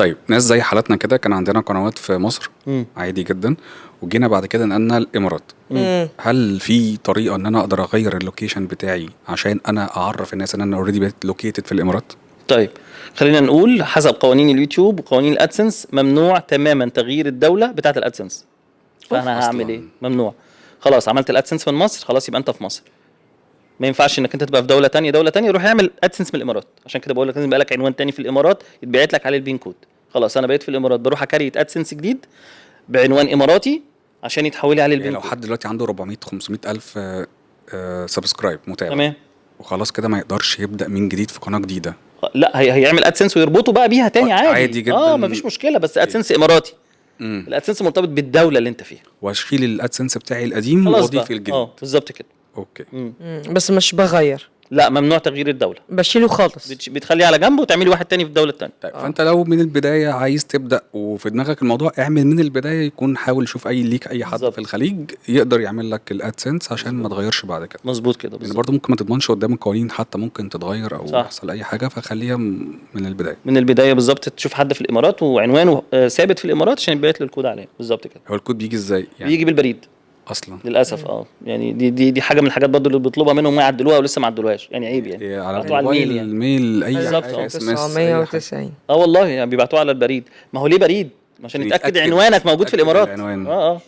طيب ناس زي حالتنا كده كان عندنا قنوات في مصر عادي جدا، وجينا بعد كده نقلنا الامارات. هل في طريقه ان انا اقدر اغير اللوكيشن بتاعي عشان انا اعرف الناس ان انا اوريدي بقيت لوكيتد في الامارات؟ طيب خلينا نقول حسب قوانين اليوتيوب وقوانين الادسنس ممنوع تماما تغيير الدوله بتاعه الادسنس. فانا هعمل ايه؟ ممنوع. خلاص عملت الادسنس من مصر، خلاص يبقى انت في مصر. ما ينفعش انك انت تبقى في دوله تانية روح اعمل ادسنس من الامارات. عشان كده بقول لك لازم يبقى لك عنوان تاني في الامارات يتبعت لك عليه البين كود. خلاص انا بقيت في الامارات، بروح اكريت ادسنس جديد بعنوان اماراتي عشان يتحول لي عليه البين لو كود. حد دلوقتي عنده 400 500 الف سبسكرايب متابع، تمام، وخلاص كده ما يقدرش يبدا من جديد في قناه جديده؟ لا هيعمل ادسنس ويربطه بقى بيها تاني عادي. عادي جدا. مفيش مشكله، بس ادسنس اماراتي. الادسنس مرتبط بالدوله اللي انت فيها. واشيل الادسنس بتاعي القديم واضيف الجديد. بالظبط كده. اوكي. بس مش بغير. لا ممنوع تغيير الدوله، بشيله خالص. بتخليه على جنب وتعملي واحد تاني في الدوله التانيه. طيب فانت لو من البدايه عايز تبدا وفي دماغك الموضوع، اعمل من البدايه، يكون حاول شوف اي حد بالزبط. في الخليج يقدر يعمل لك الادسنس عشان ما تغيرش بعد كده. مظبوط كده. لان برضه ممكن ما تضمنش قدام القوانين، حتى ممكن تتغير او يحصل اي حاجه، فخليها من البدايه بالظبط. تشوف حد في الامارات وعنوانه ثابت في الامارات عشان يبعت له الكود عليه. بالظبط كده. هو الكود بيجي ازاي يعني؟ بيجي بالبريد اصلا للاسف. يعني دي حاجه من الحاجات برضو اللي بيطلبها منهم ما يعدلوها ولسه ما عدلوهاش، يعني عيب يعني. على الموبايل يعني. الميل اي حاجه اس ام اس 990. والله يعني بيبعتوها على البريد. ما هو ليه بريد؟ عشان يتاكد عنوانك موجود في الامارات.